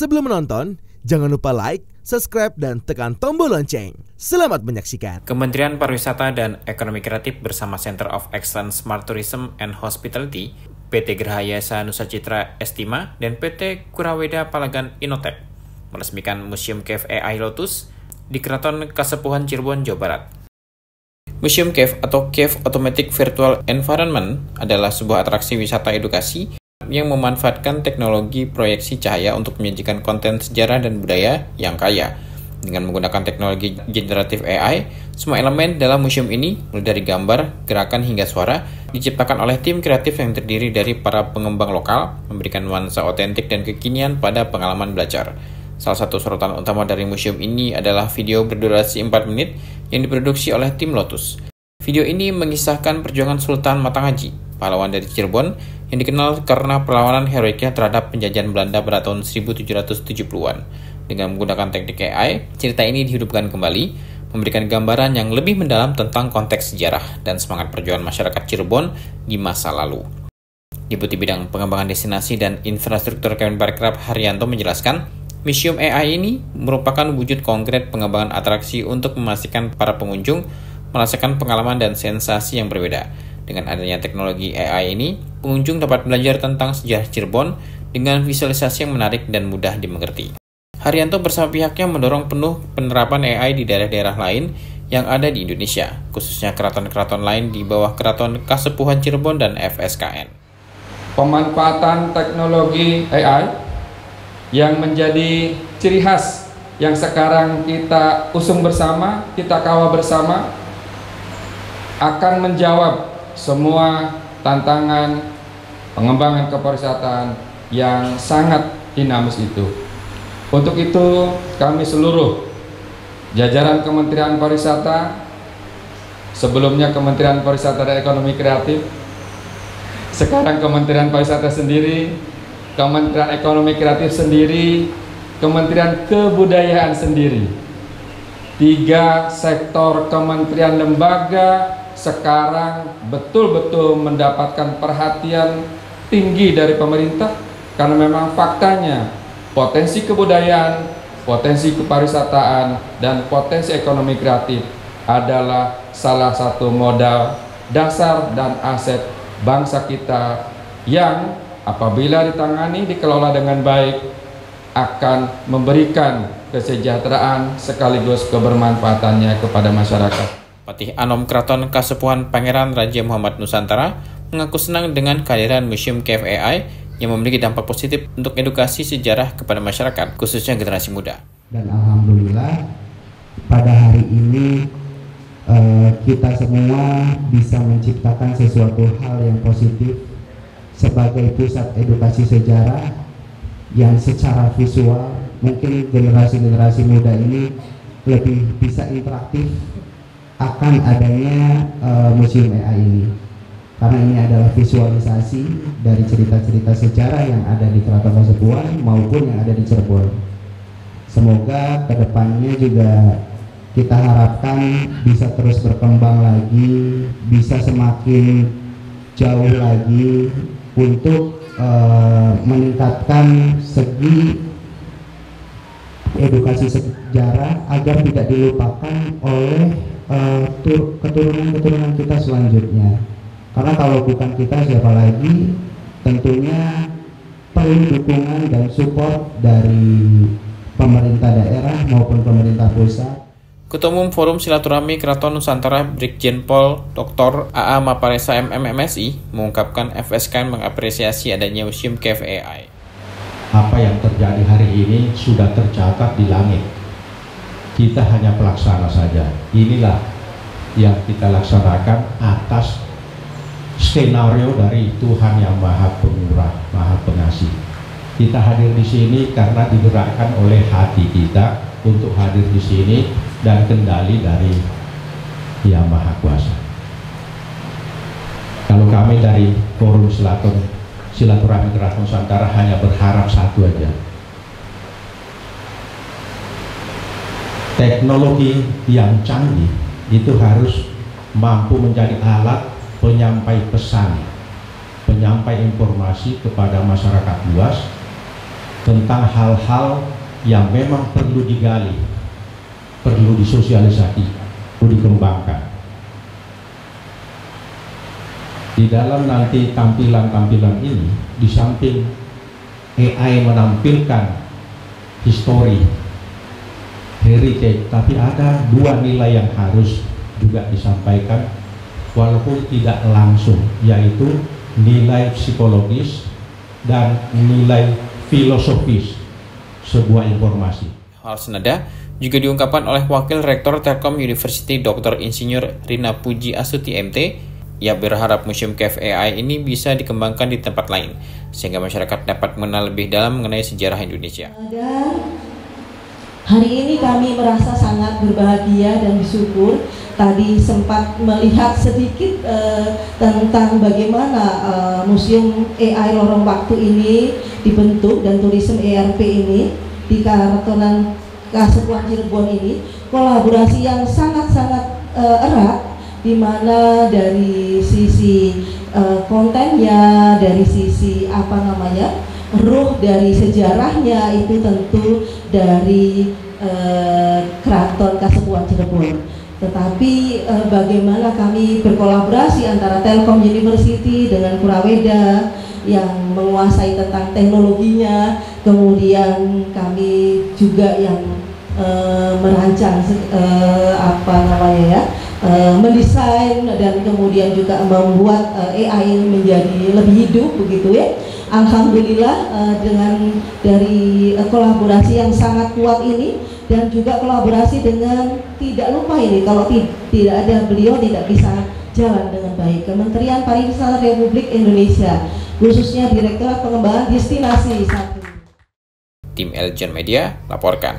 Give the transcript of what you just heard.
Sebelum menonton, jangan lupa like, subscribe, dan tekan tombol lonceng. Selamat menyaksikan. Kementerian Pariwisata dan Ekonomi Kreatif bersama Center of Excellence Smart Tourism and Hospitality, PT Geraha Yasa Nusa Citra Estima, dan PT Kuraweda Palagan Innotech meresmikan Museum Cave AI Lotus di Keraton Kasepuhan Cirebon, Jawa Barat. Museum Cave atau Cave Automatic Virtual Environment adalah sebuah atraksi wisata edukasi yang memanfaatkan teknologi proyeksi cahaya untuk menyajikan konten sejarah dan budaya yang kaya. Dengan menggunakan teknologi generatif AI, semua elemen dalam museum ini, mulai dari gambar, gerakan hingga suara, diciptakan oleh tim kreatif yang terdiri dari para pengembang lokal, memberikan nuansa otentik dan kekinian pada pengalaman belajar. Salah satu sorotan utama dari museum ini adalah video berdurasi 4 menit yang diproduksi oleh tim Lotus. Video ini mengisahkan perjuangan Sultan Matanghaji, pahlawan dari Cirebon, yang dikenal karena perlawanan heroiknya terhadap penjajahan Belanda pada tahun 1770-an. Dengan menggunakan teknik AI, cerita ini dihidupkan kembali, memberikan gambaran yang lebih mendalam tentang konteks sejarah dan semangat perjuangan masyarakat Cirebon di masa lalu. Deputi Bidang Pengembangan Destinasi dan Infrastruktur Kemenparekraf Haryanto menjelaskan, Museum AI ini merupakan wujud konkret pengembangan atraksi untuk memastikan para pengunjung merasakan pengalaman dan sensasi yang berbeda. Dengan adanya teknologi AI ini, pengunjung dapat belajar tentang sejarah Cirebon dengan visualisasi yang menarik dan mudah dimengerti. Haryanto bersama pihaknya mendorong penuh penerapan AI di daerah-daerah lain yang ada di Indonesia, khususnya keraton-keraton lain di bawah Keraton Kasepuhan Cirebon dan FSKN. Pemanfaatan teknologi AI yang menjadi ciri khas yang sekarang kita usung bersama, kita kawal bersama, akan menjawab semua tantangan pengembangan kepariwisataan yang sangat dinamis itu. Untuk itu, kami seluruh jajaran Kementerian Pariwisata, sebelumnya Kementerian Pariwisata dan Ekonomi Kreatif, sekarang Kementerian Pariwisata sendiri, Kementerian Ekonomi Kreatif sendiri, Kementerian Kebudayaan sendiri, 3 sektor kementerian lembaga sekarang betul-betul mendapatkan perhatian tinggi dari pemerintah, karena memang faktanya potensi kebudayaan, potensi kepariwisataan, dan potensi ekonomi kreatif adalah salah satu modal dasar dan aset bangsa kita yang apabila ditangani, dikelola dengan baik, akan memberikan kesejahteraan sekaligus kebermanfaatannya kepada masyarakat. Patih Anom Keraton Kasepuhan Pangeran Raja Muhammad Nusantara mengaku senang dengan kehadiran Museum Cave AI yang memiliki dampak positif untuk edukasi sejarah kepada masyarakat, khususnya generasi muda. Dan alhamdulillah pada hari ini kita semua bisa menciptakan sesuatu hal yang positif sebagai pusat edukasi sejarah yang secara visual mungkin generasi-generasi muda ini lebih bisa interaktif akan adanya Museum AI ini, karena ini adalah visualisasi dari cerita-cerita sejarah yang ada di Keraton Kasepuhan maupun yang ada di Cirebon. Semoga kedepannya juga kita harapkan bisa terus berkembang lagi, bisa semakin jauh lagi untuk meningkatkan segi edukasi sejarah agar tidak dilupakan oleh keturunan-keturunan kita selanjutnya. Karena kalau bukan kita, siapa lagi? Tentunya perlu dukungan dan support dari pemerintah daerah maupun pemerintah pusat. Ketua Umum Forum Silaturahmi Keraton Nusantara Brigjen Pol Dr. AA Maparesa MMMSI mengungkapkan FSKN mengapresiasi adanya Museum Cave AI. Apa yang terjadi hari ini sudah tercatat di langit. Kita hanya pelaksana saja. Inilah yang kita laksanakan atas skenario dari Tuhan yang Maha Pemurah, Maha Pengasih. Kita hadir di sini karena digerakkan oleh hati kita untuk hadir di sini dan kendali dari Yang Maha Kuasa. Kalau kami dari Forum Silaturahmi Keraton Nusantara hanya berharap satu aja. Teknologi yang canggih itu harus mampu menjadi alat penyampai pesan, penyampai informasi kepada masyarakat luas tentang hal-hal yang memang perlu digali, perlu disosialisasi, perlu dikembangkan. Di dalam nanti tampilan-tampilan ini, di samping AI menampilkan histori, heritage, tapi ada dua nilai yang harus juga disampaikan walaupun tidak langsung, yaitu nilai psikologis dan nilai filosofis sebuah informasi. Hal senada juga diungkapkan oleh Wakil Rektor Telkom University Dr. Insinyur Rina Puji Astuti MT. Ia berharap Museum Cave AI ini bisa dikembangkan di tempat lain sehingga masyarakat dapat mengenal lebih dalam mengenai sejarah Indonesia. Dan hari ini kami merasa sangat berbahagia dan bersyukur. Tadi sempat melihat sedikit tentang bagaimana Museum AI Lorong Waktu ini dibentuk dan Tourism ERP ini di Karatonan Kasepuhan Cirebon ini kolaborasi yang sangat-sangat erat, di mana dari sisi kontennya, dari sisi ruh dari sejarahnya itu tentu dari Keraton Kasepuhan Cirebon. Tetapi bagaimana kami berkolaborasi antara Telkom University dengan Kuraweda yang menguasai tentang teknologinya, kemudian kami juga yang merancang mendesain dan kemudian juga membuat AI ini menjadi lebih hidup begitu ya. Alhamdulillah dengan dari kolaborasi yang sangat kuat ini dan juga kolaborasi dengan tidak lupa ini kalau tidak ada beliau tidak bisa jalan dengan baik. Kementerian Pariwisata Republik Indonesia khususnya Direktorat Pengembangan Destinasi 1. Tim Eljon Media laporkan.